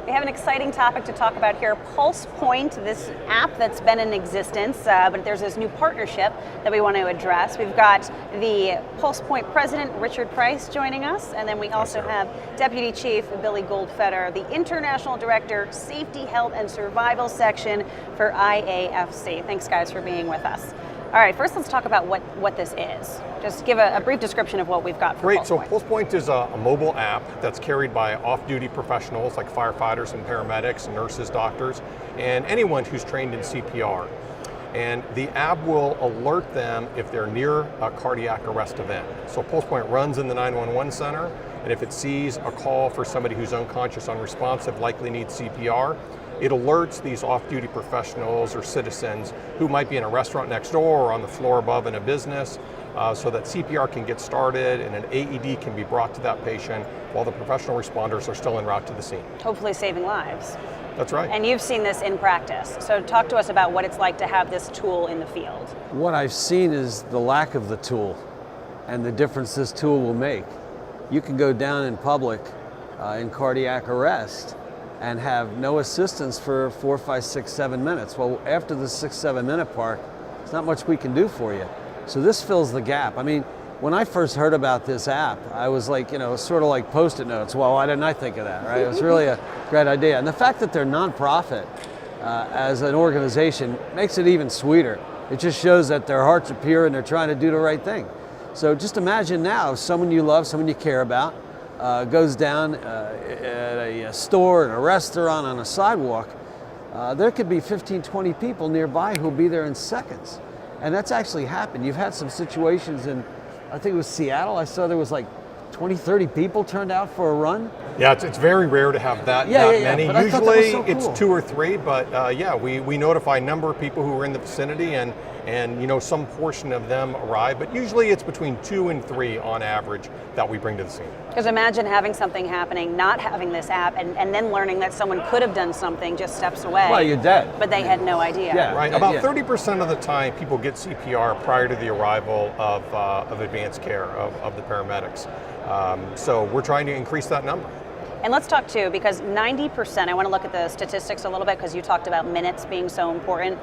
We have an exciting topic to talk about here, PulsePoint, this app that's been in existence, but there's this new partnership that we want to address. We've got the PulsePoint president, Richard Price, joining us, and then we also have Deputy Chief Billy Goldfeder, the International Director, Safety, Health, and Survival Section for IAFC. Thanks, guys, for being with us. All right, first let's talk about what this is. Just give a brief description of what we've got for Great, PulsePoint. so PulsePoint is a mobile app that's carried by off-duty professionals like firefighters and paramedics, nurses, doctors, and anyone who's trained in CPR. And the app will alert them if they're near a cardiac arrest event. So PulsePoint runs in the 911 center, and if it sees a call for somebody who's unconscious, unresponsive, likely needs CPR, it alerts these off-duty professionals or citizens who might be in a restaurant next door or on the floor above in a business so that CPR can get started and an AED can be brought to that patient while the professional responders are still en route to the scene. Hopefully saving lives. That's right. And you've seen this in practice. So talk to us about what it's like to have this tool in the field. What I've seen is the lack of the tool and the difference this tool will make. You can go down in public in cardiac arrest and have no assistance for 4, 5, 6, 7 minutes. Well, after the 6, 7 minute part, there's not much we can do for you. So this fills the gap. I mean, when I first heard about this app, I was like, sort of like Post-it notes. Well, why didn't I think of that, right? It was really a great idea. And the fact that they're nonprofit as an organization makes it even sweeter. It just shows that their hearts are pure and they're trying to do the right thing. So just imagine now, someone you love, someone you care about, goes down at a store, and a restaurant, on a sidewalk, there could be 15, 20 people nearby who'll be there in seconds. And that's actually happened. You've had some situations in, I think it was Seattle, I saw there was like 20, 30 people turned out for a run. Yeah, it's very rare to have that many. But usually so cool. It's 2 or 3, but we notify a number of people who are in the vicinity and some portion of them arrive, but usually it's between 2 and 3 on average that we bring to the scene. Because imagine having something happening, not having this app, and then learning that someone could have done something just steps away. Well, you're dead. But they had no idea. Yeah. Right. About 30% of the time, people get CPR prior to the arrival of advanced care of the paramedics. So we're trying to increase that number. And let's talk too, because 90%, I want to look at the statistics a little bit because you talked about minutes being so important.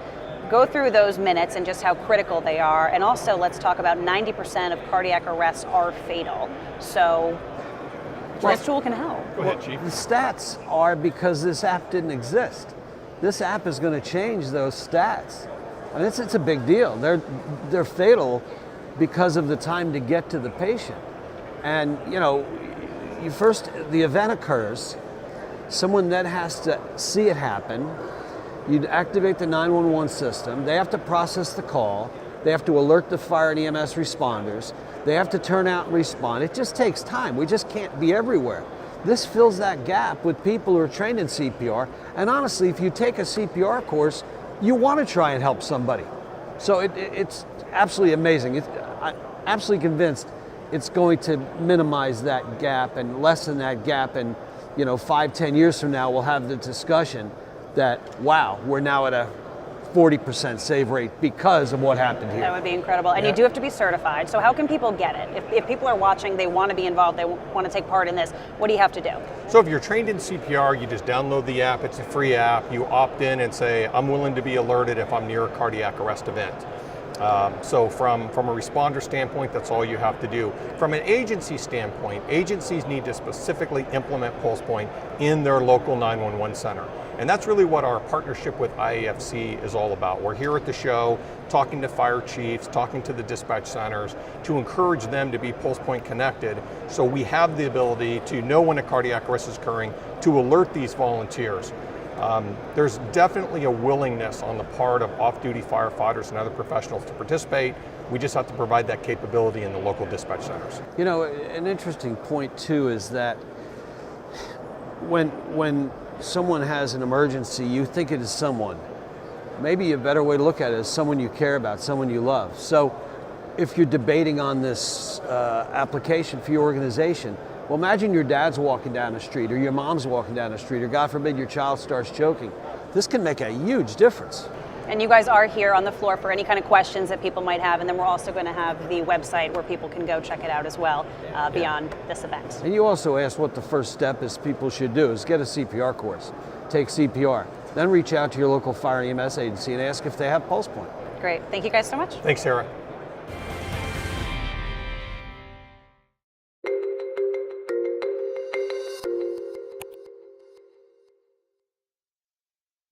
Go through those minutes and just how critical they are. And also let's talk about 90% of cardiac arrests are fatal. So this tool can help. Go ahead, Chief. The stats are because this app didn't exist. This app is going to change those stats. I mean, it's a big deal. They're fatal because of the time to get to the patient. And the event occurs, someone then has to see it happen. You'd activate the 911 system. They have to process the call. They have to alert the fire and EMS responders. They have to turn out and respond. It just takes time. We just can't be everywhere. This fills that gap with people who are trained in CPR. And honestly, if you take a CPR course, you want to try and help somebody. So it's absolutely amazing. I'm absolutely convinced it's going to minimize that gap and lessen that gap. And 5, 10 years from now, we'll have the discussion that, wow, we're now at a 40% save rate because of what happened here. That would be incredible. And you do have to be certified. So how can people get it? If people are watching, they want to be involved, they want to take part in this, what do you have to do? So if you're trained in CPR, you just download the app. It's a free app. You opt in and say, I'm willing to be alerted if I'm near a cardiac arrest event. So from a responder standpoint, that's all you have to do. From an agency standpoint, agencies need to specifically implement PulsePoint in their local 911 center. And that's really what our partnership with IAFC is all about. We're here at the show, talking to fire chiefs, talking to the dispatch centers, to encourage them to be PulsePoint connected, so we have the ability to know when a cardiac arrest is occurring, to alert these volunteers. There's definitely a willingness on the part of off-duty firefighters and other professionals to participate. We just have to provide that capability in the local dispatch centers. An interesting point too is that when someone has an emergency, you think it is someone. Maybe a better way to look at it is someone you care about, someone you love. So if you're debating on this application for your organization, well, imagine your dad's walking down the street, or your mom's walking down the street, or God forbid your child starts choking. This can make a huge difference. And you guys are here on the floor for any kind of questions that people might have, and then we're also going to have the website where people can go check it out as well beyond this event. And you also asked what the first step is people should do is get a CPR course, take CPR, then reach out to your local fire EMS agency and ask if they have PulsePoint. Great. Thank you guys so much. Thanks, Sarah.